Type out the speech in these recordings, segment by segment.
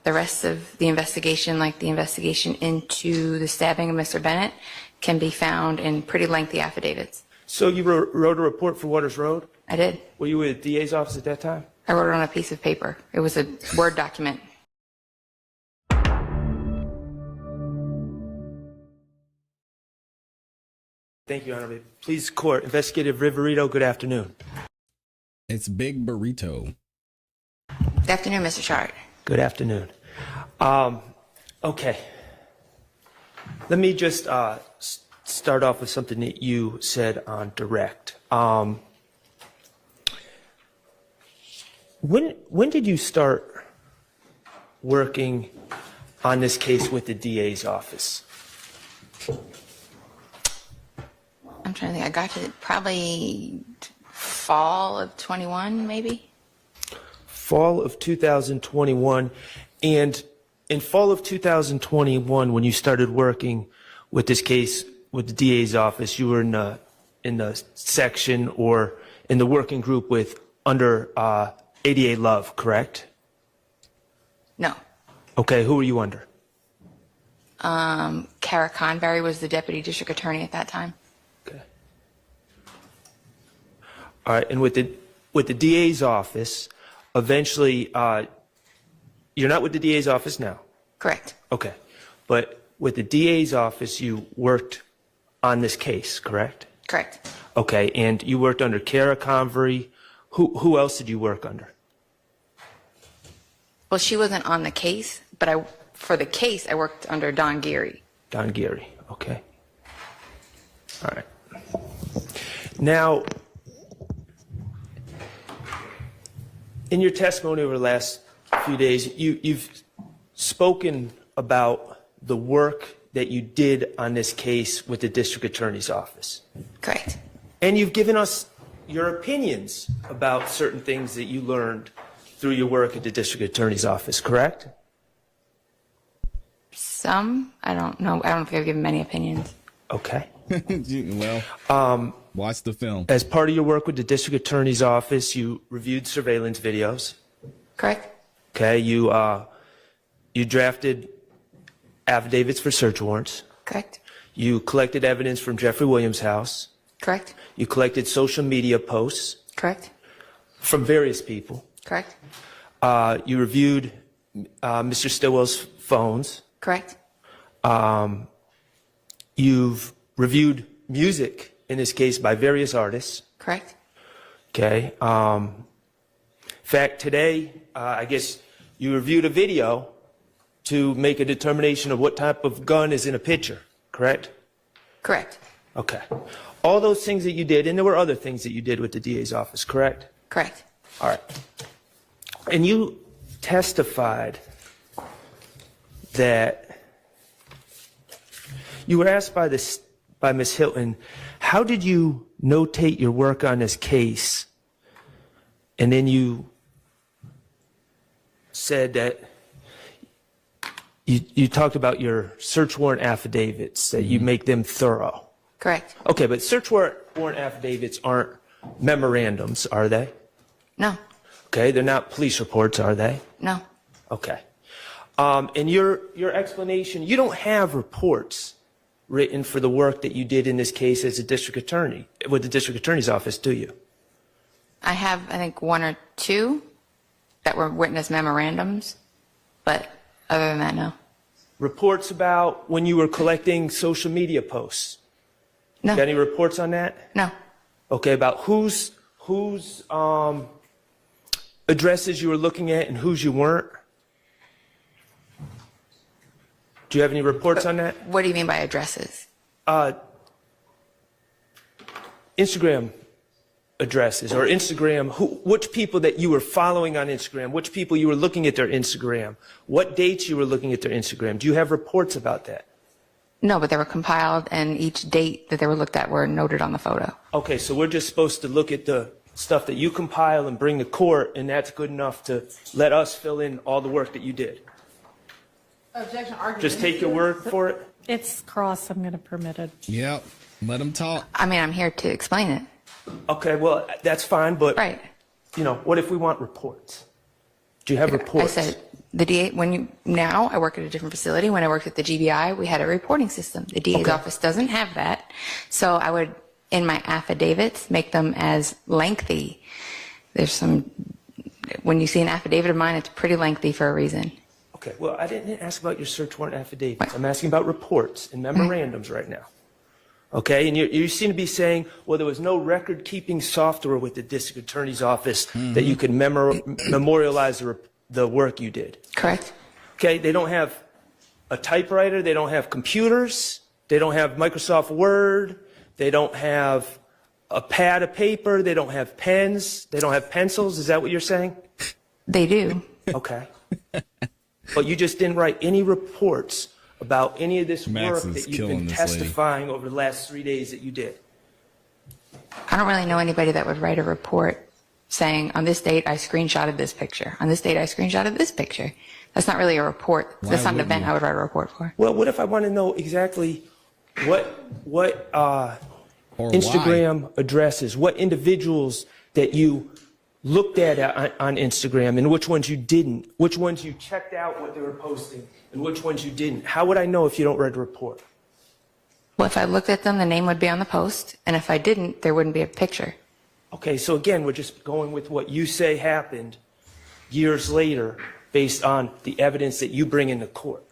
the rest of the investigation, like the investigation into the stabbing of Mr. Bennett, can be found in pretty lengthy affidavits. So you wrote a report for Waters Road? I did. Were you at the DA's office at that time? I wrote it on a piece of paper. It was a Word document. Thank you, Honorable. Please, court. Investigative Viverito, good afternoon. It's Big Burrito. Good afternoon, Mr. Schardt. Good afternoon. Okay. Let me just start off with something that you said on direct. When did you start working on this case with the DA's office? I'm trying to think. I got to probably fall of 21, maybe. Fall of 2021. And in fall of 2021, when you started working with this case with the DA's office, you were in the section or in the working group with under ADA Love, correct? No. Okay, who were you under? Kara Convery was the deputy district attorney at that time. Okay. All right, and with the DA's office, eventually, you're not with the DA's office now? Correct. Okay, but with the DA's office, you worked on this case, correct? Correct. Okay, and you worked under Kara Convery. Who else did you work under? Well, she wasn't on the case, but for the case, I worked under Don Geary. Don Geary, okay. All right. Now, in your testimony over the last few days, you've spoken about the work that you did on this case with the district attorney's office. Correct. And you've given us your opinions about certain things that you learned through your work at the district attorney's office, correct? Some. I don't know. I don't think I've given many opinions. Okay. Well, watch the film. As part of your work with the district attorney's office, you reviewed surveillance videos. Correct. Okay. You drafted affidavits for search warrants. Correct. You collected evidence from Jeffrey Williams' house. Correct. You collected social media posts. Correct. From various people. Correct. You reviewed Mr. Stillwell's phones. Correct. You've reviewed music, in this case, by various artists. Correct. Okay. In fact, today, I guess you reviewed a video to make a determination of what type of gun is in a picture, correct? Correct. Okay. All those things that you did, and there were other things that you did with the DA's office, correct? Correct. All right. And you testified that you were asked by Ms. Hilton, how did you notate your work on this case? And then you said that you talked about your search warrant affidavits, that you make them thorough. Correct. Okay, but search warrant affidavits aren't memorandums, are they? No. Okay, they're not police reports, are they? No. Okay. And your explanation, you don't have reports written for the work that you did in this case as a district attorney, with the district attorney's office, do you? I have, I think, one or two that were witness memorandums, but other than that, no. Reports about when you were collecting social media posts? No. Got any reports on that? No. Okay, about whose addresses you were looking at and whose you weren't? Do you have any reports on that? What do you mean by addresses? Instagram addresses or Instagram, which people that you were following on Instagram, which people you were looking at their Instagram, what dates you were looking at their Instagram. Do you have reports about that? No, but they were compiled and each date that they were looked at were noted on the photo. Okay, so we're just supposed to look at the stuff that you compile and bring to court, and that's good enough to let us fill in all the work that you did. Objection, argument. Just take your word for it? It's cross, I'm going to permit it. Yep. Let them talk. I mean, I'm here to explain it. Okay, well, that's fine, but, Right. you know, what if we want reports? Do you have reports? I said The DA, now I work at a different facility. When I worked at the GBI, we had a reporting system. The DA's office doesn't have that. So I would, in my affidavits, make them as lengthy. When you see an affidavit of mine, it's pretty lengthy for a reason. Okay, well, I didn't ask about your search warrant affidavits. I'm asking about reports and memorandums right now. Okay, and you seem to be saying, well, there was no record-keeping software with the district attorney's office that you could memorialize the work you did. Correct. Okay, they don't have a typewriter, they don't have computers, they don't have Microsoft Word, they don't have a pad of paper, they don't have pens, they don't have pencils. Is that what you're saying? They do. Okay. But you just didn't write any reports about any of this Max work is that you've been killing this testifying over the last 3 days that you did. I don't really know anybody that would write a report saying, on this date, I screenshotted this picture. On this date, I screenshotted this picture. That's not really a report. That's not an event I would write a report for. Well, what if I want to know exactly what Or Instagram addresses, what individuals that you looked at on Instagram and which ones you didn't, which ones you checked out what they were posting and which ones you didn't? How would I know if you don't write a report? Well, if I looked at them, the name would be on the post. And if I didn't, there wouldn't be a picture. Okay, so again, we're just going with what you say happened years later based on the evidence that you bring into court.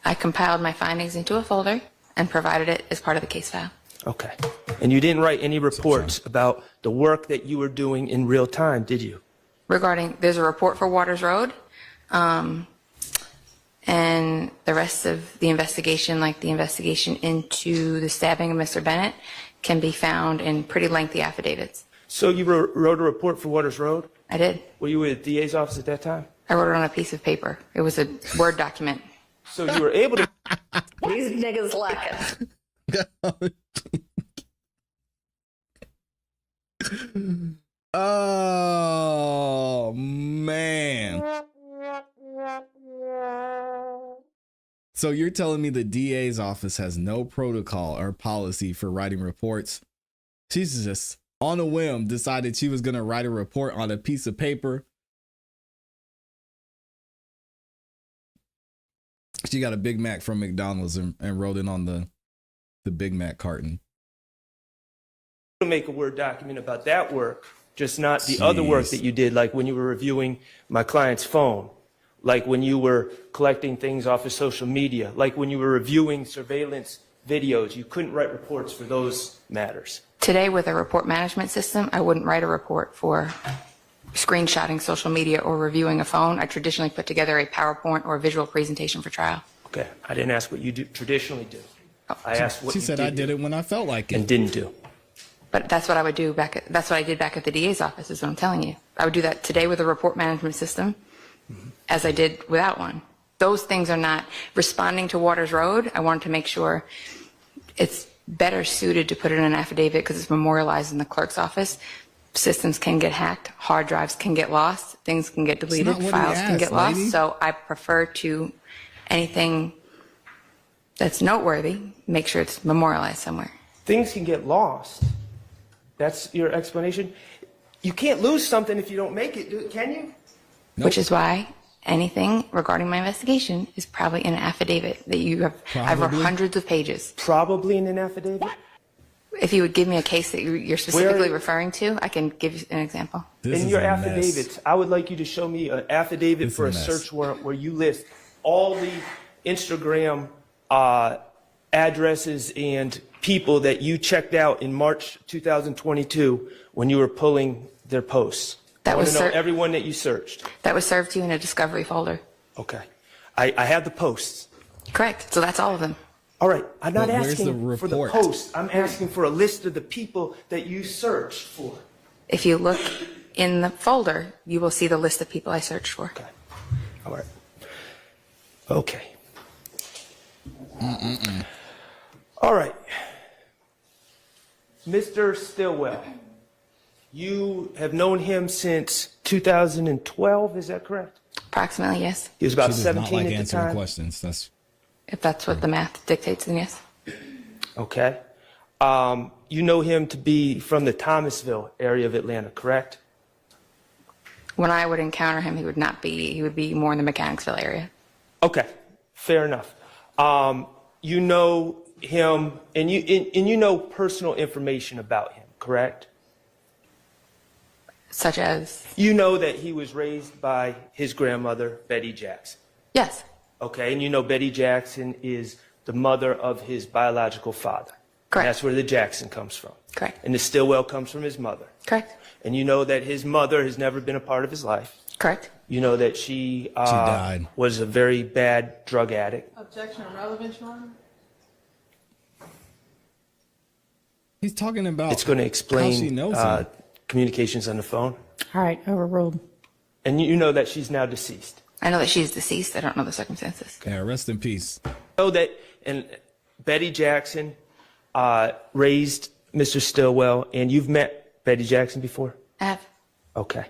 I compiled my findings into a folder and provided it as part of the case file. Okay. And you didn't write any reports about the work that you were doing in real time, did you? There's a report for Waters Road, and the rest of the investigation, like the investigation into the stabbing of Mr. Bennett, can be found in pretty lengthy affidavits. So you wrote a report for Waters Road? I did. Were you at the DA's office at that time? I wrote it on a piece of paper. It was a Word document. So you were able to... These niggas lacking. Oh, man. So you're telling me the DA's office has no protocol or policy for writing reports? She's just on a whim decided she was going to write a report on a piece of paper. She got a Big Mac from McDonald's and wrote it on the Big Mac carton. Make a Word document about that work, just not the other work that you did, like when you were reviewing my client's phone, like when you were collecting things off of social media, like when you were reviewing surveillance videos. You couldn't write reports for those matters. Today, with a report management system, I wouldn't write a report for screenshotting social media or reviewing a phone. I traditionally put together a PowerPoint or a visual presentation for trial. Okay, I didn't ask what you traditionally do. I asked what She you said I did it when I felt like it. and didn't do. But that's what I would do that's what I did back at the DA's office, is what I'm telling you. I would do that today with a report management system, as I did without one. Those things are not responding to Waters Road. I wanted to make sure it's better suited to put it in an affidavit because it's memorialized in the clerk's office. Systems can get hacked, hard drives can get lost, things can get deleted, what he files can asked, get lost. lady. So I prefer to anything that's noteworthy, make sure it's memorialized somewhere. Things can get lost. That's your explanation? You can't lose something if you don't make it, can you? Nope. Which is why anything regarding my investigation is probably in an affidavit that you have. I've read Probably. hundreds of pages. Probably in an affidavit? If you would give me a case that you're specifically referring to, I can give you an example. This In is your a mess. affidavits, I would like you to show me an affidavit It's for a a mess. search warrant where you list all the Instagram addresses and people that you checked out in March 2022 when you were pulling their posts. That I want was to know cer- everyone that you searched. That was served to you in a discovery folder. Okay. I have the posts. Correct. So that's all of them. All right. I'm not But where's asking the for the report? posts. I'm asking for a list of the people that you searched for. If you look in the folder, you will see the list of people I searched for. Okay. All right. Okay. All right. Mr. Stillwell, you have known him since 2012, is that correct? Approximately, yes. He was She about does not 17 like at the answering time. questions. That's If that's what the math dictates, then yes. Okay. You know him to be from the Thomasville area of Atlanta, correct? When I would encounter him, he would be more in the Mechanicsville area. Okay, fair enough. You know him, and you know personal information about him, correct? Such as? You know that he was raised by his grandmother, Betty Jackson. Yes. Okay, and you know Betty Jackson is the mother of his biological father. Correct. And that's where the Jackson comes from. Correct. And the Stillwell comes from his mother. Correct. And you know that his mother has never been a part of his life. Correct. You know that she died. was a very bad drug addict. Objection irrelevant, Your Honor. He's talking about It's going to how she explain knows him. communications on the phone. All right, overruled. And you know that she's now deceased. I know that she's deceased. I don't know the circumstances. Yeah, rest in peace. Know that, and Betty Jackson raised Mr. Stillwell, and you've met Betty Jackson before? I have. Okay.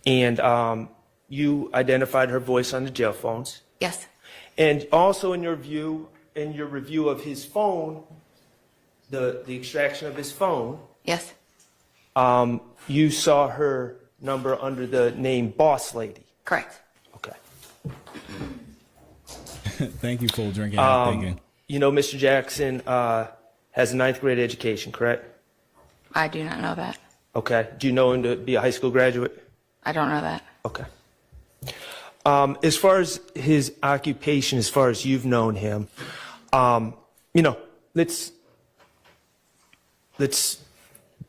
And you identified her voice on the jail phones. Yes. And also in your review of his phone, the extraction of his phone, Yes. you saw her number under the name Boss Lady. Correct. Okay. Thank you for drinking and thinking. You know Mr. Jackson has a 9th grade education, correct? I do not know that. Okay. Do you know him to be a high school graduate? I don't know that. Okay. As far as his occupation, as far as you've known him, you know, let's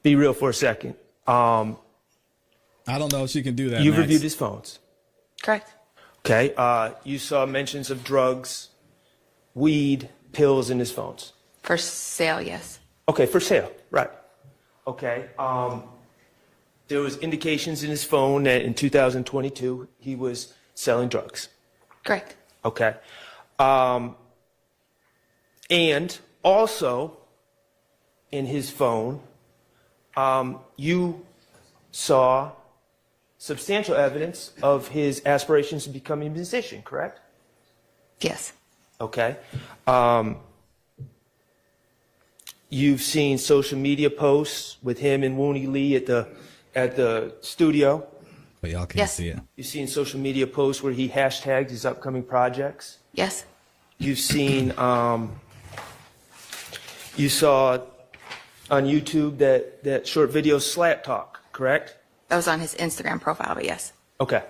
be real for a second. I don't know if she can do that. You've Max. reviewed his phones. Correct. Okay. You saw mentions of drugs, weed, pills in his phones. For sale, yes. Okay, for sale, right. Okay. There was indications in his phone that in 2022 he was selling drugs. Correct. Okay. And also in his phone, you saw substantial evidence of his aspirations to become a musician, correct? Yes. Okay. You've seen social media posts with him and Wooney Lee at the studio. But y'all can't Yes. see it. You've seen social media posts where he hashtagged his upcoming projects. Yes. You've seen, you saw on YouTube that short video Slat Talk, correct? That was on his Instagram profile, but yes. Okay.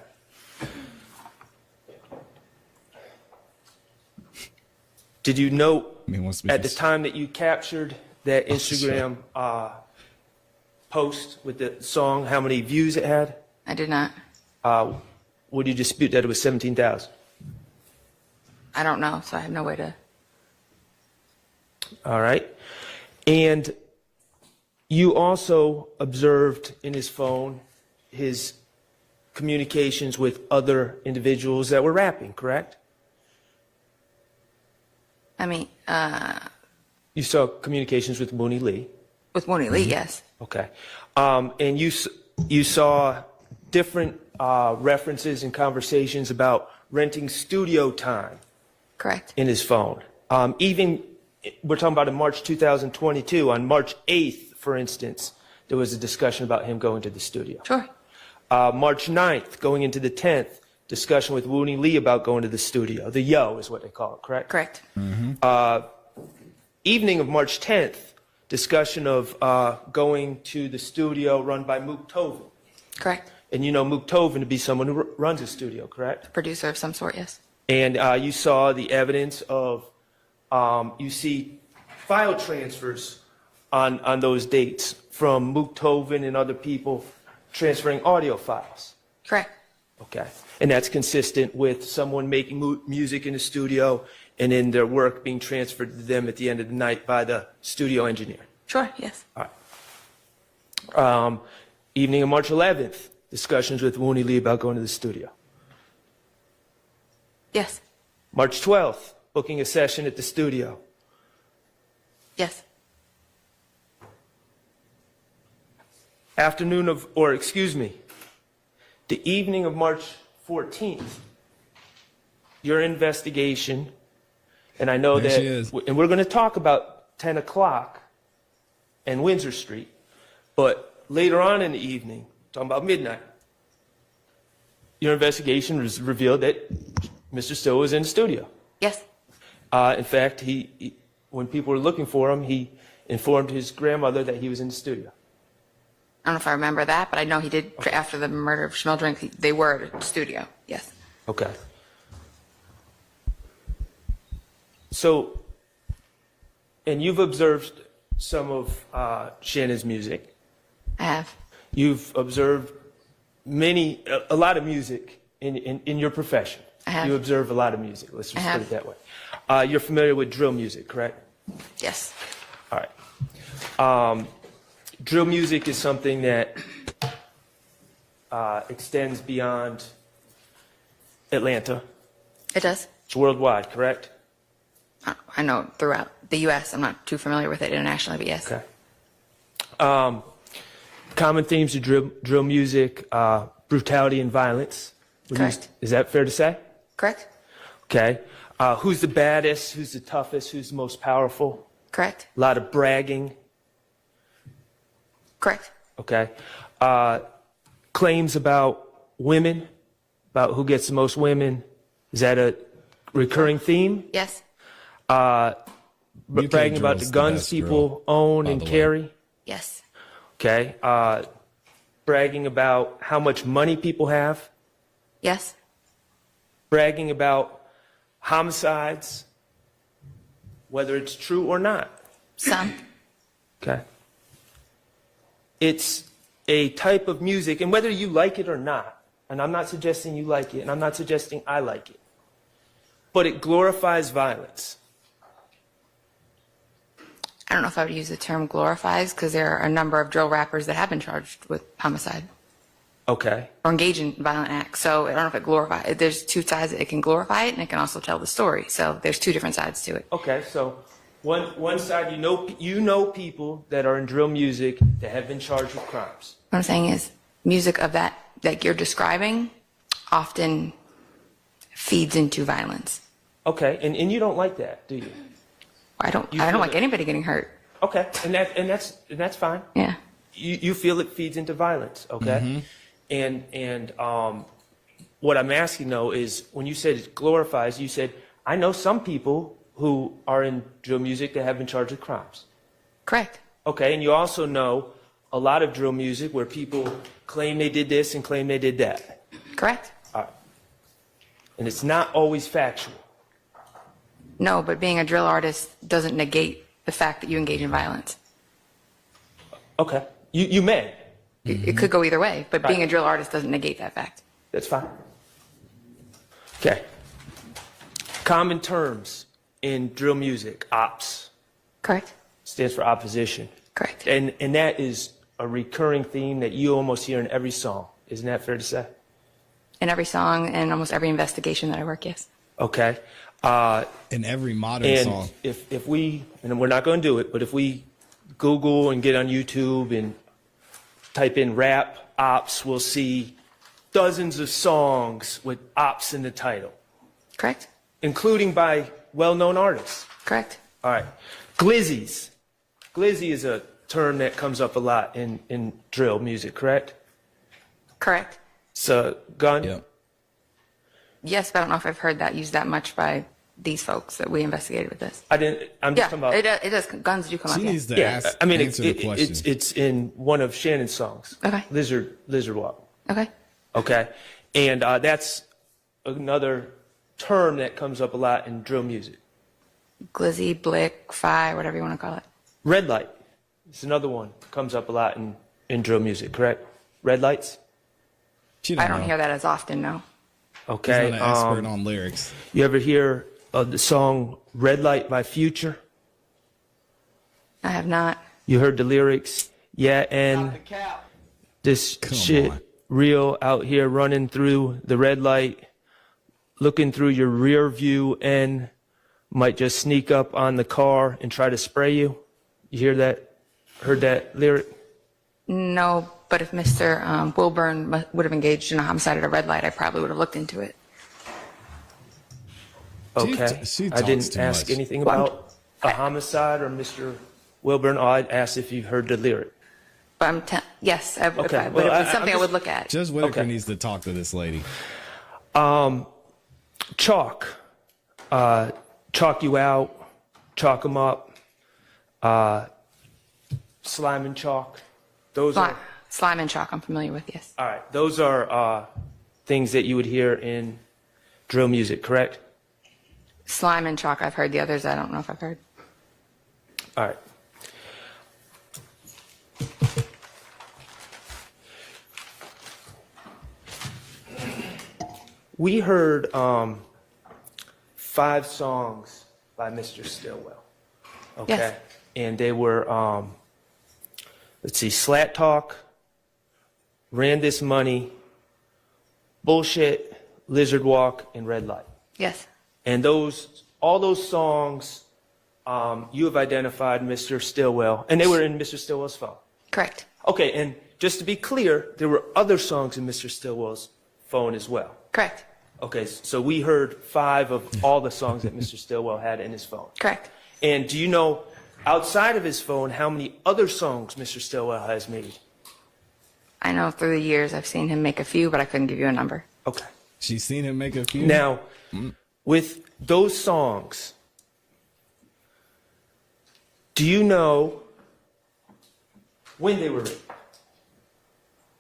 Did you note I mean, what's at the time that you captured that Instagram post with the song, how many views it had? I did not. Would you dispute that it was 17,000? I don't know, so I have no way to. All right. And you also observed in his phone his communications with other individuals that were rapping, correct? I mean, You saw communications with Wooney Lee. with Wooney Lee, yes. Okay. And you saw different references and conversations about renting studio time Correct. in his phone. Even, we're talking about in March 2022, on March 8th, for instance, there was a discussion about him going to the studio. Sure. March 9th, going into the 10th, discussion with Wooney Lee about going to the studio. The Yo is what they call it, correct? Correct. Evening of March 10th, discussion of going to the studio run by Mook Tovin. Correct. And you know Mook Tovin to be someone who runs a studio, correct? Producer of some sort, yes. And you saw the evidence of, you see file transfers on those dates from Mook Tovin and other people transferring audio files. Correct. Okay. And that's consistent with someone making music in the studio and then their work being transferred to them at the end of the night by the studio engineer. Sure, yes. Evening of March 11th, discussions with Wooney Lee about going to the studio. Yes. March 12th, booking a session at the studio. Yes. The evening of March 14th, your investigation, and I know There that, she is. and we're going to talk about 10 o'clock and Windsor Street, but later on in the evening, talking about midnight, your investigation revealed that Mr. Still was in the studio. Yes. In fact, when people were looking for him, he informed his grandmother that he was in the studio. I don't know if I remember that, but I know he did, after the murder of Schmeldrink, they were at the studio. Yes. Okay. So, and you've observed some of Shannon's music. I have. You've observed a lot of music in your profession. I have. You observe a lot of music. Let's just I put have. it that way. You're familiar with drill music, correct? Yes. All right. Drill music is something that extends beyond Atlanta. It does. It's worldwide, correct? I know throughout the U.S. I'm not too familiar with it internationally, but yes. Okay. Common themes of drill music, brutality and violence. Correct. Is that fair to say? Correct? Okay. Who's the baddest? Who's the toughest? Who's the most powerful? Correct? A lot of bragging. Correct? Okay. Claims about women, about who gets the most women. Is that a recurring theme? Yes. Bragging about the drill's the guns best people drill, own by and the way. carry. Yes. Okay. Bragging about how much money people have. Yes. Bragging about homicides, whether it's true or not. Some. Okay. It's a type of music, and whether you like it or not, and I'm not suggesting you like it, and I'm not suggesting I like it, but it glorifies violence. I don't know if I would use the term glorifies because there are a number of drill rappers that have been charged with homicide Okay. or engage in violent acts. So I don't know if it glorifies. There's two sides. It can glorify it and it can also tell the story. So there's two different sides to it. Okay, so one side, you know people that are in drill music that have been charged with crimes. What I'm saying is music of that you're describing often feeds into violence. Okay, and you don't like that, do you? I don't You feel like it? anybody getting hurt. Okay, and that's fine. Yeah. You feel it feeds into violence, okay? And what I'm asking though is when you said it glorifies, you said I know some people who are in drill music that have been charged with crimes. Correct. Okay, and you also know a lot of drill music where people claim they did this and claim they did that. Correct. All right. And it's not always factual. No, but being a drill artist doesn't negate the fact that you engage in violence. Okay, you may. It could go either way, but being a drill artist doesn't negate that fact. That's fine. Okay. Common terms in drill music, ops, Correct. stands for opposition. Correct. And that is a recurring theme that you almost hear in every song. Isn't that fair to say? In every song and almost every investigation that I work, yes. Okay. In every modern And song. if we, and we're not going to do it, but if we Google and get on YouTube and type in rap ops, we'll see dozens of songs with ops in the title, Correct. including by well-known artists. Correct. All right. Glizzies. Glizzy is a term that comes up a lot in drill music, correct? Correct. It's a gun. Yeah. Yes, but I don't know if I've heard that used that much by these folks that we investigated with this. I'm just Yeah, talking about. it does. Guns do come She up. Yeah. needs to Yeah, ask, I mean, answer the question. it's in one of Shannon's songs. Okay. Lizard Walk. Okay. Okay. And that's another term that comes up a lot in drill music. Glizzy, Blick, Fi, whatever you want to call it. Red light. It's another one that comes up a lot in drill music, correct? Red lights? She I don't know. hear that as often, no. Okay. She's not an expert on lyrics. You ever hear the song Red Light by Future? I have not. You heard the lyrics? Yeah, and this Come shit on. real out here running through the red light, looking through your rear view and might just sneak up on the car and try to spray you. You hear that? Heard that lyric? No, but if Mr. Wilburn would have engaged in a homicide at a red light, I probably would have looked into it. Okay. She I talks didn't too ask much. anything about a homicide or Mr. Wilburn. I asked if you've heard the lyric. But yes, Okay, it well, would I'm be something I just- would look at. Judge Whitaker Okay. needs to talk to this lady. Chalk. Chalk you out, chalk them up, slime and chalk. Those are, Slime and chalk, I'm familiar with, yes. all right, those are things that you would hear in drill music, correct? Slime and chalk, I've heard. The others, I don't know if I've heard. All right. We heard 5 songs by Mr. Stillwell. Okay. Yes. And they were, let's see, Slat Talk, Ran This Money, Bullshit, Lizard Walk, and Red Light. Yes. And all those songs, you have identified Mr. Stillwell, and they were in Mr. Stillwell's phone. Correct. Okay, and just to be clear, there were other songs in Mr. Stillwell's phone as well. Correct. Okay, so we heard 5 of all the songs that Mr. Stillwell had in his phone. Correct. And do you know, outside of his phone, how many other songs Mr. Stillwell has made? I know through the years I've seen him make a few, but I couldn't give you a number. Okay. She's seen him make a few. Now, with those songs, do you know when they were written?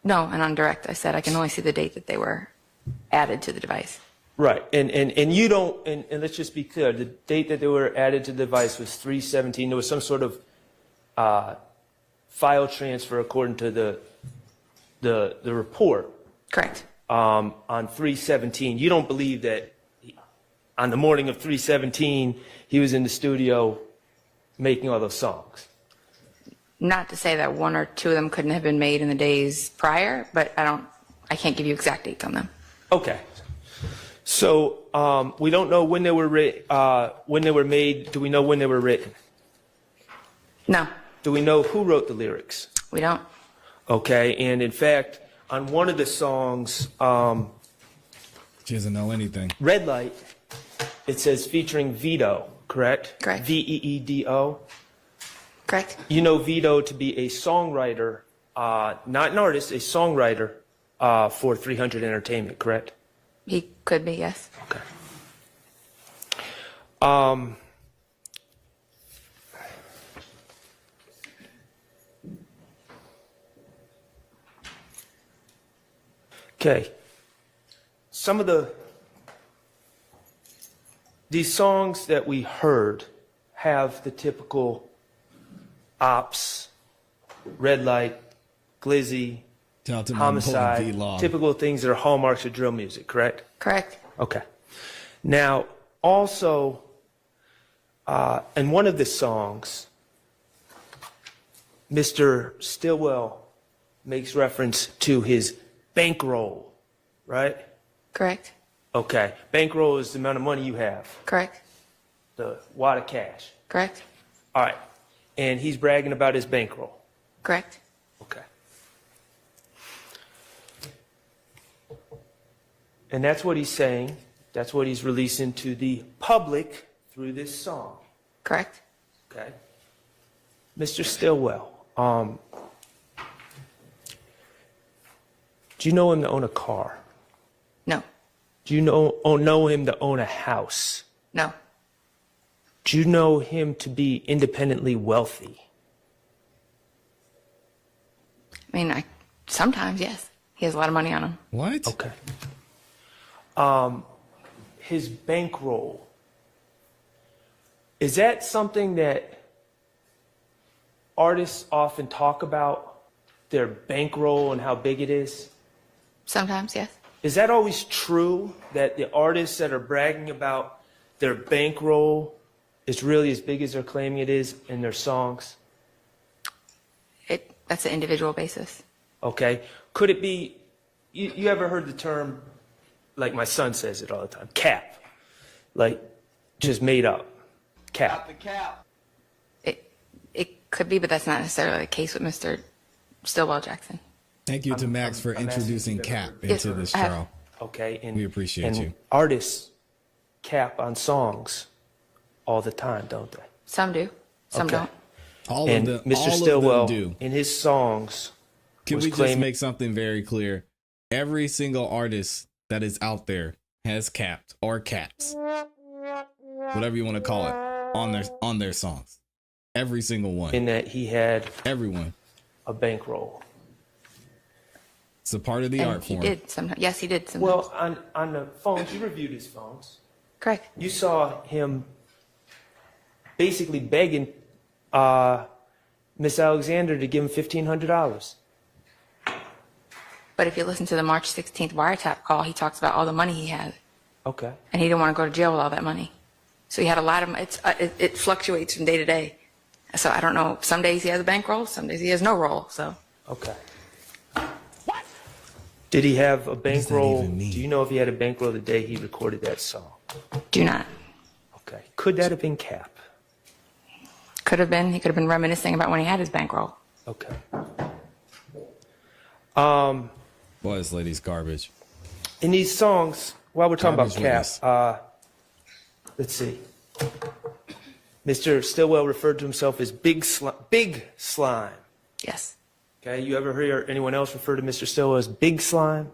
No, and on direct, I said I can only see the date that they were added to the device. Right, and you don't, and let's just be clear, the date that they were added to the device was 3/17. There was some sort of file transfer according to the report Correct. on 3/17. You don't believe that on the morning of 3/17 he was in the studio making all those songs? Not to say that one or two of them couldn't have been made in the days prior, but I can't give you exact dates on them. Okay. So we don't know when they were when they were made. Do we know when they were written? No, Do we know who wrote the lyrics? we don't. Okay, and in fact, on one of the songs, She doesn't know anything. Red Light, it says featuring Vito, correct? Correct. Veedo. Correct. You know Vito to be a songwriter, not an artist, a songwriter for 300 Entertainment, correct? He could be, yes. Okay. Okay. Some of these songs that we heard have the typical ops, red light, glizzy, Shout out to my boy homicide, V-Log. typical things that are hallmarks of drill music, correct? Correct. Okay. Now, also, in one of the songs, Mr. Stillwell makes reference to his bankroll, right? Correct. Okay. Bankroll is the amount of money you have, Correct. the wad of cash. Correct. All right. And he's bragging about his bankroll. Correct. Okay. And that's what he's saying. That's what he's releasing to the public through this song. Correct. Okay. Mr. Stillwell, do you know him to own a car? No. Do you know him to own a house? No. Do you know him to be independently wealthy? I mean, sometimes, yes. He has a lot of money on him. What? Okay. His bankroll, is that something that artists often talk about, their bankroll and how big it is? Sometimes, yes. Is that always true, that the artists that are bragging about their bankroll is really as big as they're claiming it is in their songs? That's an individual basis. Okay. Could it be, you ever heard the term, like my son says it all the time, cap? Like, just made up. Cap. It could be, but that's not necessarily the case with Mr. Stillwell Jackson. Thank you to Max for I'm asking introducing you Cap Yes, into this I have- show. Okay. And We appreciate and you. Artists cap on songs all the time, don't they? Some do. Some Okay. don't. All And of them, Mr. all Stillwell, of them do. in his songs, Can was we just claiming- make something very clear? Every single artist that is out there has capped or caps, whatever you want to call it, on their songs. Every single one. In that he had Everyone. a bankroll. It's a part of the And art he form. did sometimes. Yes, he did sometimes. Well, on the phones, you reviewed his phones. Correct. You saw him basically begging Miss Alexander to give him $1,500. But if you listen to the March 16th wiretap call, he talks about all the money he had, Okay. and he didn't want to go to jail with all that money. So he had a lot of. It fluctuates from day to day. So I don't know. Some days he has a bankroll. Some days he has no roll. So Okay. Did he have a does that bankroll? even mean? Do you know if he had a bankroll the day he recorded that song? do not. Okay. Could that have been Cap? Could have been. He could have been reminiscing about when he had his bankroll. Okay. Boy, this lady's garbage. In these songs, while we're talking about Garbage Cap, let's see. Mr. Stillwell referred to himself as Big Slime. Yes. Okay, you ever hear anyone else refer to Mr. Stillwell as Big Slime?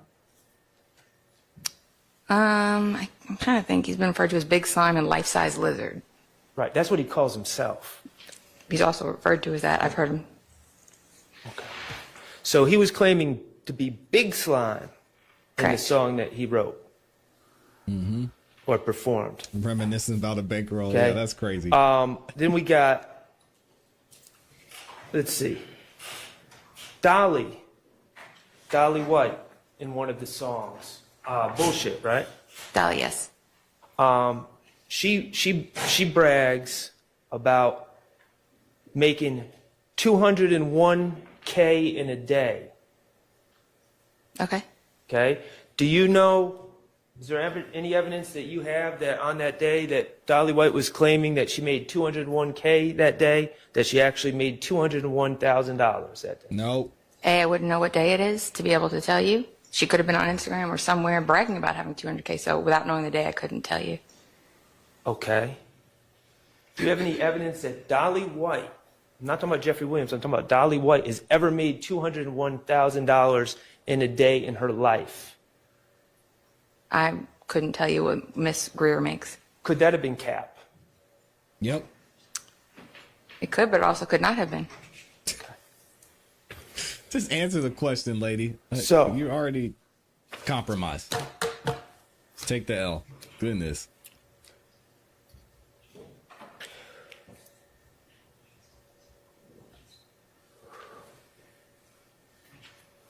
I'm trying to think. He's been referred to as Big Slime and Life-Size Lizard. Right, that's what he calls himself. He's also referred to as that. I've heard him. Okay. So he was claiming to be Big Slime in the Correct. song that he wrote or performed. Reminiscing about a bankroll. Okay. Yeah, that's crazy. Then we got, let's see, Dolly White in one of the songs. Bullshit, right? Dolly, yes. She brags about making $201K in a day. Okay. Okay. Do you know? Is there any evidence that you have that on that day that Dolly White was claiming that she made $201K that day, that she actually made $201,000 that day? Nope. I wouldn't know what day it is to be able to tell you. She could have been on Instagram or somewhere bragging about having 200K. So without knowing the day, I couldn't tell you. Okay. Do you have any evidence that Dolly White, I'm not talking about Jeffrey Williams, I'm talking about Dolly White, has ever made $201,000 in a day in her life? I couldn't tell you what Miss Greer makes. Could that have been Cap? Yep. It could, but it also could not have been. Just answer the question, lady. So- you already compromised. Take the L. Goodness.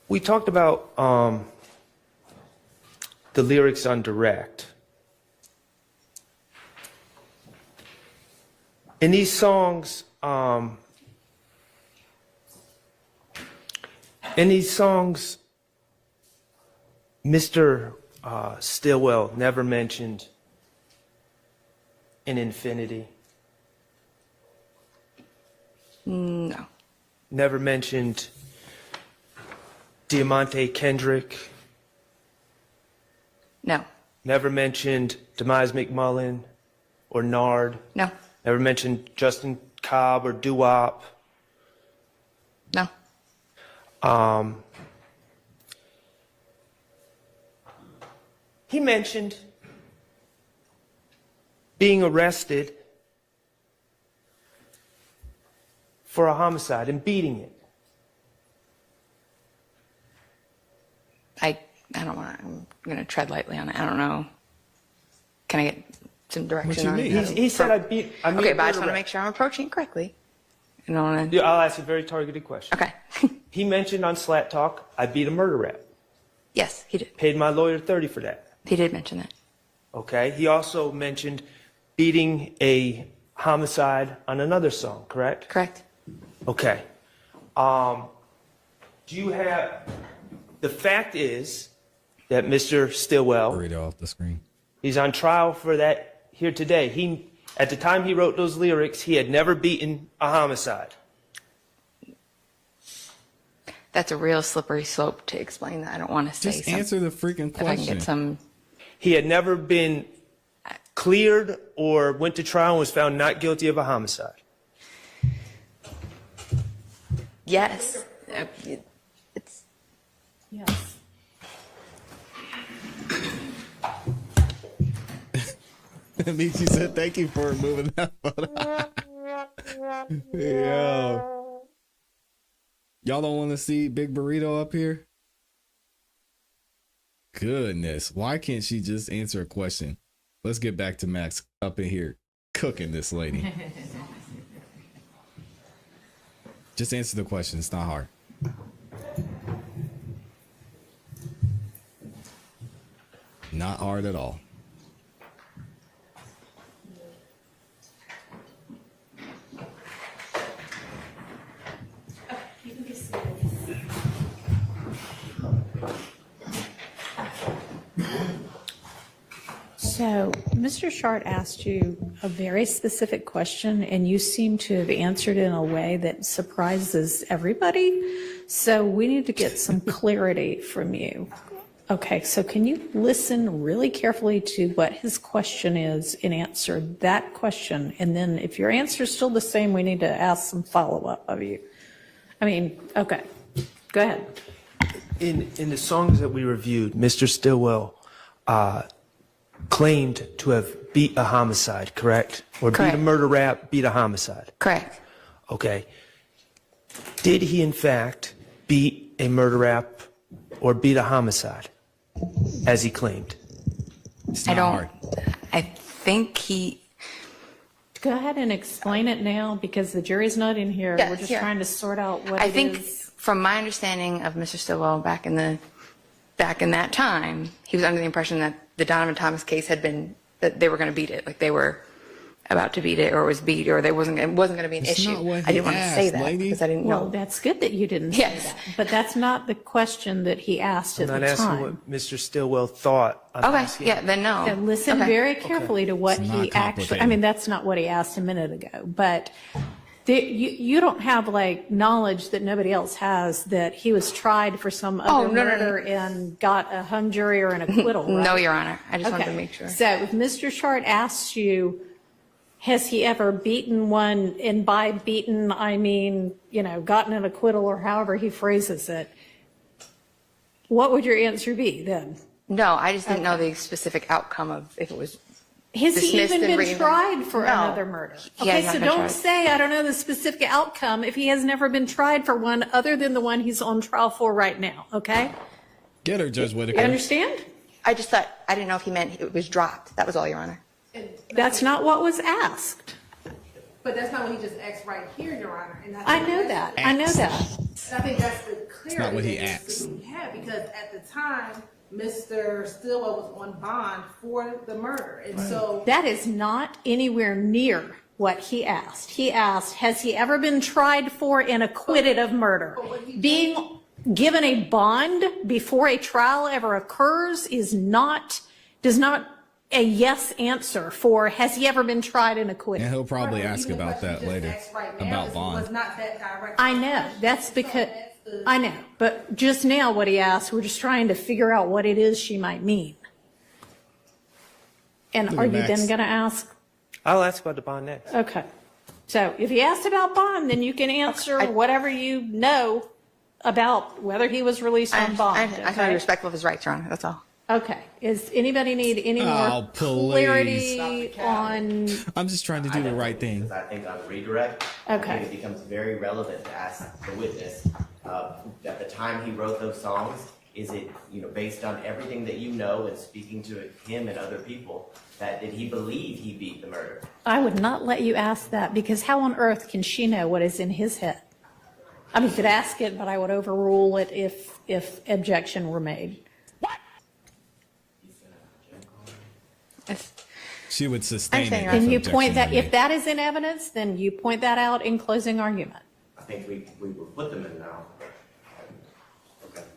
We talked about the lyrics on Direct. In these songs, Mr. Stillwell never mentioned an infinity. No. Never mentioned Diamante Kendrick. No. Never mentioned Demise McMullen or Nard. No. Never mentioned Justin Cobb or Doo-Wop. No. He mentioned being arrested for a homicide and beating it. I don't want to. I'm going to tread lightly on it. I don't know. Can I get some direction What you on mean? it? He said I beat. Okay, but I just want to make sure I'm approaching it correctly. I don't want to. Yeah, I'll ask a very targeted question. Okay. He mentioned on Slat Talk, I beat a murder rap. Yes, he did. Paid my lawyer $30 for that. He did mention that. Okay. He also mentioned beating a homicide on another song, correct? Correct. Okay. Do you have, the fact is that Mr. Stillwell, Burrito off the screen. he's on trial for that here today. At the time he wrote those lyrics, he had never beaten a homicide. That's a real slippery slope to explain that. I don't want to say Just something. answer the freaking If I can question. get some. He had never been cleared or went to trial and was found not guilty of a homicide. Yes. It's. Yes. Michi said, "Thank you for removing that photo." Yo, y'all don't want to see Big Burrito up here? Goodness, why can't she just answer a question? Let's get back to Max up in here cooking this lady. Just answer the question. It's not hard. Not hard at all. So, Mr. Schardt asked you a very specific question, and you seem to have answered in a way that surprises everybody. So, we need to get some clarity from you. Okay, so can you listen really carefully to what his question is and answer that question? And then if your answer is still the same, we need to ask some follow-up of you. I mean, okay, go ahead. In the songs that we reviewed, Mr. Stillwell claimed to have beat a homicide, correct? Or Correct. beat a murder rap, beat a homicide. Correct. Okay. Did he in fact beat a murder rap or beat a homicide, as he claimed? It's I not don't, hard. I think he, Go ahead and explain it now, because the jury's not in here. Yeah, We're just here. trying to sort out what I it think is. from my understanding of Mr. Stillwell back in that time, he was under the impression that the Donovan Thomas case had been, that they were going to beat it, like they were about to beat it, or it was beat, or it wasn't going to be an It's issue. not what I he didn't want to say asked, that lady. because I didn't Well, know. that's good that you didn't say Yes. that, but that's not the question that he asked I'm at not the asking time. what Mr. Stillwell thought. I'm Okay, asking- yeah, then no. So listen Okay. very carefully to what It's not he actually, I complicated. mean, that's not what he asked a minute ago, but you don't have like knowledge that nobody else has that he was tried for some other no, no, no. murder and got a hung jury or an acquittal, right? No, Your Honor. I just wanted to Okay. make sure. So if Mr. Schardt asks you, has he ever beaten one, and by beaten, I mean, gotten an acquittal or however he phrases it, what would your answer be then? No, I just didn't know the specific outcome of if it was. Has he Dismissed even and been re- tried for No. another murder? He has Okay, not so been don't tried. say, I don't know the specific outcome if he has never been tried for one other than the one he's on trial for right now, okay? Get her, Judge You Whitaker. understand? I just thought, I didn't know if he meant it was dropped. That was all, Your Honor. That's not what was asked. But that's not what he just asked right here, Your Honor. And I know that. I know that. I think that's the clarity not what he that needs asked. to be had, because at the time, Mr. Stillwell was on bond for the murder. And so That is not anywhere near what he asked. He asked, has he ever been tried for and acquitted of murder? Being given a bond before a trial ever occurs does not a yes answer for has he ever been tried and acquitted. And he'll probably Even ask the about question that you just later, asked right now about was bond. not that direct. I know, that's because, I know, but just now what he asked, we're just trying to figure out what it is she might mean. And Look are at you Max. then going to ask? I'll ask about the bond next. Okay. So if he asked about bond, then you can answer whatever you know about whether he was released on bond. I try to be Okay? respectful of his rights, Your Honor. That's all. Okay. Is anybody need any Oh, more please. clarity on? I'm just trying to do the right thing. Because I think on redirect, I Okay. think it becomes very relevant to ask the witness, at the time he wrote those songs, is it, based on everything that you know and speaking to him and other people, that did he believe he beat the murder? I would not let you ask that, because how on earth can she know what is in his head? I mean, you could ask it, but I would overrule it if objection were made. It's- She would sustain understand, it. Your if And you objection point that, were if made. that is in evidence, then you point that out in closing argument. I think we will put them in now. Okay.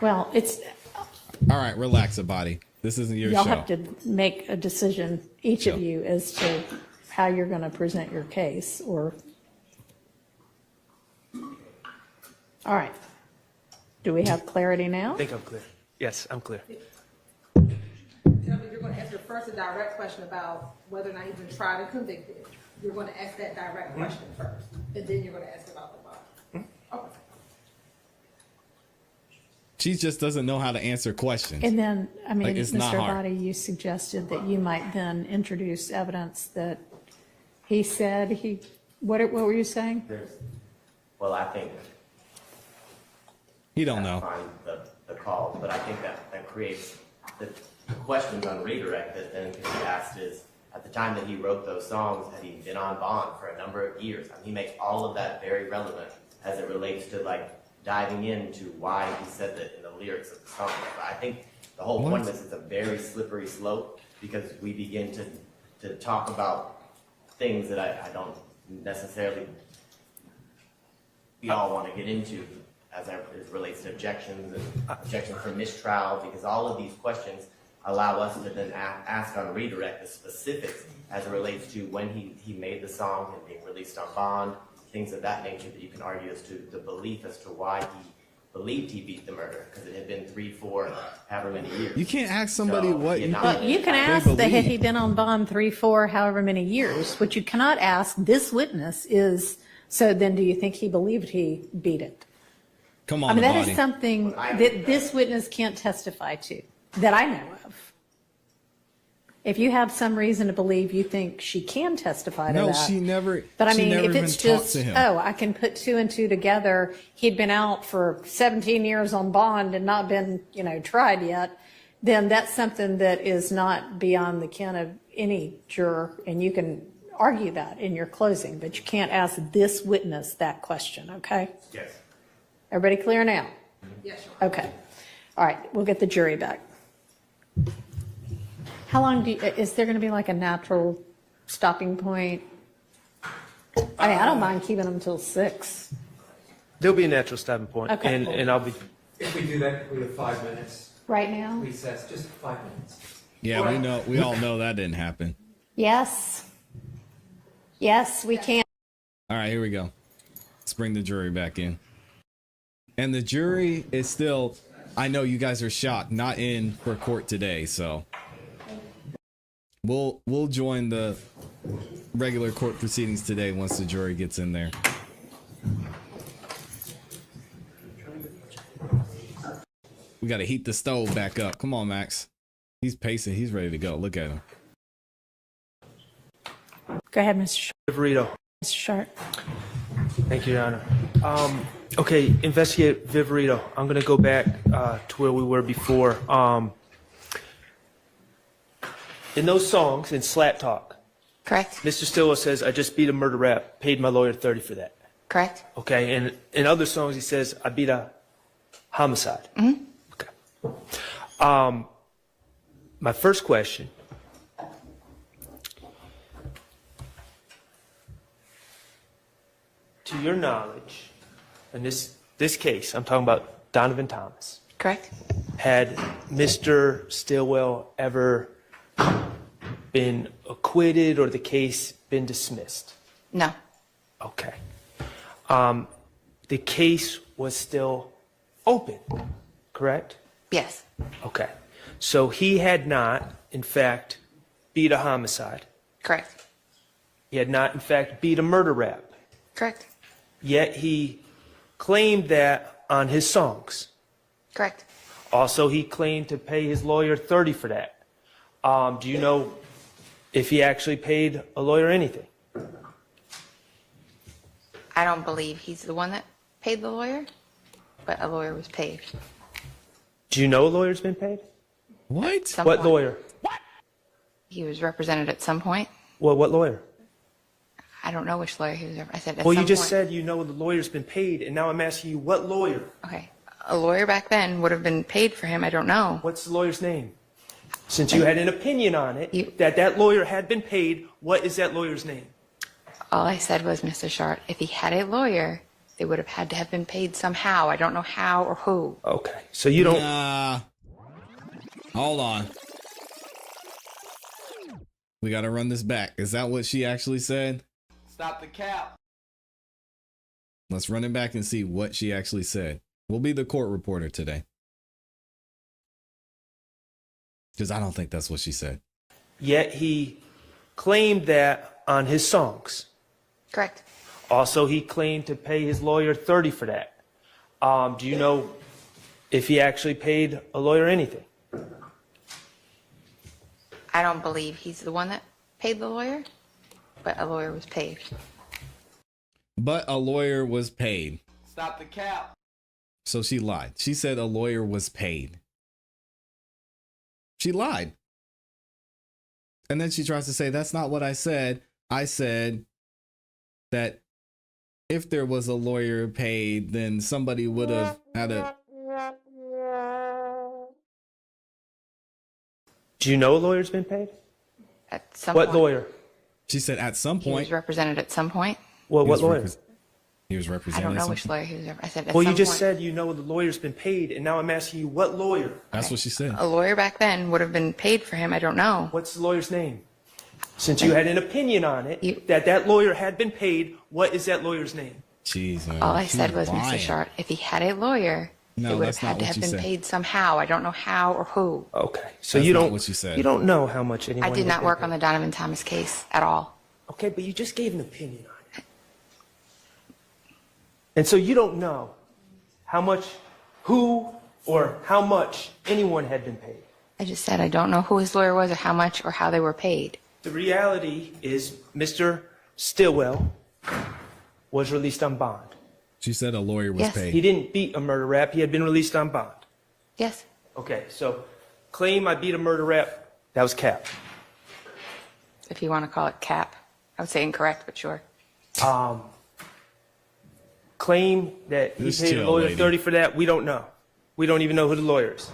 Well, it's, All right, relax, body. This isn't your y'all show. have to make a decision, each of Yep. you, as to how you're going to present your case, or. All right. Do we have clarity now? I think I'm clear. Yes, I'm clear. You're going to answer first a direct question about whether or not he's been tried and convicted. You're going to ask that direct question first, and then you're going to ask about the bond. Okay. She just doesn't know how to answer questions. And then, I mean, Like, it's not Mr. hard. Abadi, you suggested that you might then introduce evidence that he said what were you saying? Well, I think He don't that's know. fine, the call, but I think that creates the questions on redirect that then can be asked is, at the time that he wrote those songs, had he been on bond for a number of years? I mean, he makes all of that very relevant as it relates to like diving into why he said that in the lyrics of the song. But I think the whole point of this is a very slippery slope because we begin to talk about things that I don't necessarily we all want to get into as it relates to objections and objections for mistrial, because all of these questions allow us to then ask on redirect the specifics as it relates to when he made the song and being released on bond, things of that nature that you can argue as to the belief as to why he believed he beat the murder, because it had been 3, 4, however many years. You can't ask somebody So, what you you know, Well, you can They ask that had believe. he been on bond 3, 4, however many years. What you cannot ask this witness is, so then do you think he believed he beat it? Come I on, mean, that Abadi. is something that this witness can't testify to, that I know of. If you have some reason to believe you think she can testify to No, that. she never. But I she mean, never if even it's talked just, to him. oh, I can put 2 and 2 together, he'd been out for 17 years on bond and not been, tried yet, then that's something that is not beyond the ken of any juror, and you can argue that in your closing, but you can't ask this witness that question, okay? Yes. Everybody clear now? Yes, Your Honor. Okay. All right, we'll get the jury back. How long is there going to be like a natural stopping point? I mean, I don't mind keeping them till 6. There'll be a natural stopping point, Okay. and I'll be. If we do that, we have 5 minutes Right now? recess, just 5 minutes. Yeah, we know. We all know that didn't happen. Yes. Yes, we can. All right, here we go. Let's bring the jury back in. And the jury is still. I know you guys are shocked, not in for court today, so we'll join the regular court proceedings today once the jury gets in there. We got to heat the stove back up. Come on, Max. He's pacing. He's ready to go. Look at him. Go ahead, Mr. Viverito. Schardt. Thank you, Your Honor. Okay, investigate Viverito. I'm going to go back to where we were before. In those songs, in Slat Talk, Correct? Mr. Stilwell says, I just beat a murder rap, paid my lawyer $30 for that. Correct? Okay, and in other songs, he says, I beat a homicide. Mm-hmm. Okay. My first question. To your knowledge, in this case, I'm talking about Donovan Thomas, Correct? had Mr. Stilwell ever been acquitted or the case been dismissed? No. Okay. The case was still open, correct? Yes. Okay. So he had not, in fact, beat a homicide. Correct? He had not, in fact, beat a murder rap. Correct? Yet he claimed that on his songs. Correct? Also, he claimed to pay his lawyer $30 for that. Do you know if he actually paid a lawyer anything? I don't believe he's the one that paid the lawyer, but a lawyer was paid. Do you know a lawyer's been paid? What? Some What point. lawyer? He was represented at some point. Well, what lawyer? I don't know which lawyer he was. I said at Well, some you just point. said you know the lawyer's been paid, and now I'm asking you what lawyer? Okay. A lawyer back then would have been paid for him. I don't know. What's the lawyer's name? Since you had an opinion on it, You- that lawyer had been paid, what is that lawyer's name? All I said was, Mr. Schardt, if he had a lawyer, they would have had to have been paid somehow. I don't know how or who. Okay, so you don't. Hold on. We got to run this back. Is that what she actually said? Stop the cap. Let's run it back and see what she actually said. We'll be the court reporter today. Because I don't think that's what she said. Yet he claimed that on his songs. Correct? Also, he claimed to pay his lawyer $30 for that. Do you know if he actually paid a lawyer anything. I don't believe he's the one that paid the lawyer, but a lawyer was paid. But a lawyer was paid. Stop the cap. So she lied. She said a lawyer was paid. She lied. And then she tries to say, that's not what I said. I said that if there was a lawyer paid, then somebody would have had a... Do you know a lawyer's been paid? At some What point, lawyer? She said at some he was point... represented at some point. Well, he what was lawyer? he was I representing don't know which something. lawyer he was. I said at Well, some you just point. said you know the lawyer's been paid, and now I'm asking you what lawyer? That's what she said. A lawyer back then would have been paid for him. I don't know. What's the lawyer's name? Since you had an opinion on it, You- that lawyer had been paid, what is that lawyer's name? Jeez, man. All I She said was, lying. Mr. Schardt, if he had a lawyer, No, he would have that's not had to what have you been said. paid somehow. I don't know how or who. Okay, so That's you not don't. what you said. You don't know how much anyone. I did has not been work paid. on the Donovan Thomas case at all. Okay, but you just gave an opinion on it, and so you don't know how much, who, or how much anyone had been paid. I just said I don't know who his lawyer was or how much or how they were paid. The reality is, Mr. Stillwell was released on bond. She said a lawyer was Yes. paid. He didn't beat a murder rap. He had been released on bond. Yes. Okay, so claim I beat a murder rap, that was cap. If you want to call it cap. I would say incorrect, but sure. Claim that he Just paid a chill, lawyer lady. 30 for that, we don't know. We don't even know who the lawyer is.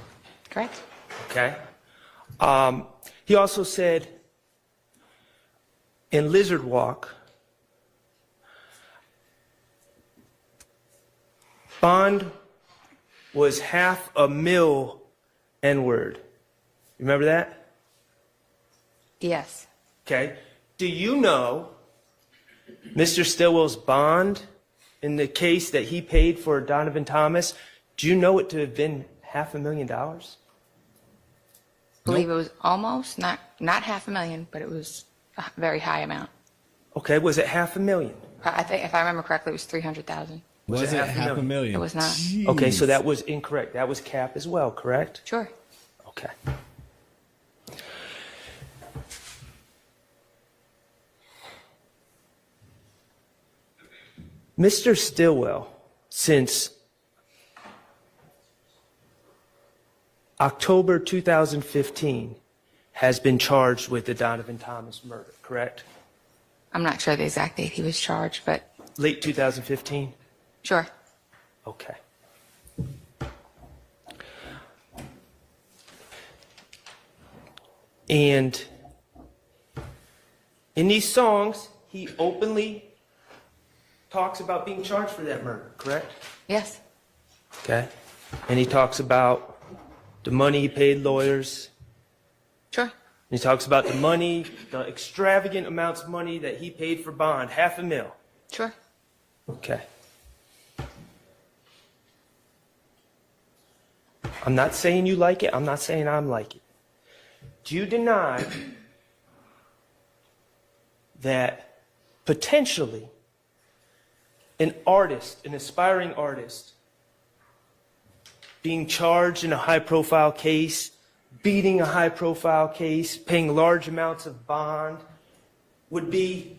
Correct? Okay? He also said in Lizard Walk, bond was $500,000 N-word. Remember that? Yes. Okay. Do you know Mr. Stillwell's bond in the case that he paid for Donovan Thomas? Do you know it to have been $500,000? Believe it was almost not $500,000, but it was a very high amount. Okay, was it $500,000? I think if I remember correctly, it was 300,000. Was Was it it half a $500,000? million? It was not. Jeez. Okay, so that was incorrect. That was cap as well, correct? Sure. Okay. Mr. Stillwell, since October 2015, has been charged with the Donovan Thomas murder, correct? I'm not sure the exact date he was charged, but Late 2015? sure. Okay. And in these songs, he openly talks about being charged for that murder, correct? Yes. Okay. And he talks about the money he paid lawyers. Sure. And he talks about the money, the extravagant amounts of money that he paid for bond, $500,000. Sure. Okay. I'm not saying you like it. I'm not saying I'm like it. Do you deny that potentially an artist, an aspiring artist, being charged in a high-profile case, beating a high-profile case, paying large amounts of bond, would be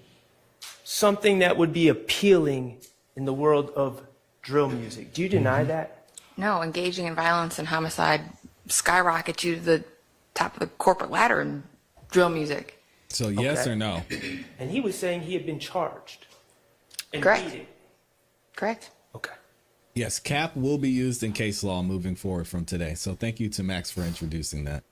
something that would be appealing in the world of drill music? Do you deny that? No, engaging in violence and homicide skyrockets you to the top of the corporate ladder in drill music. So yes Okay. or no? And he was saying he had been charged and Correct. beaten. Correct? Okay. Yes, cap will be used in case law moving forward from today. So thank you to Max for introducing that.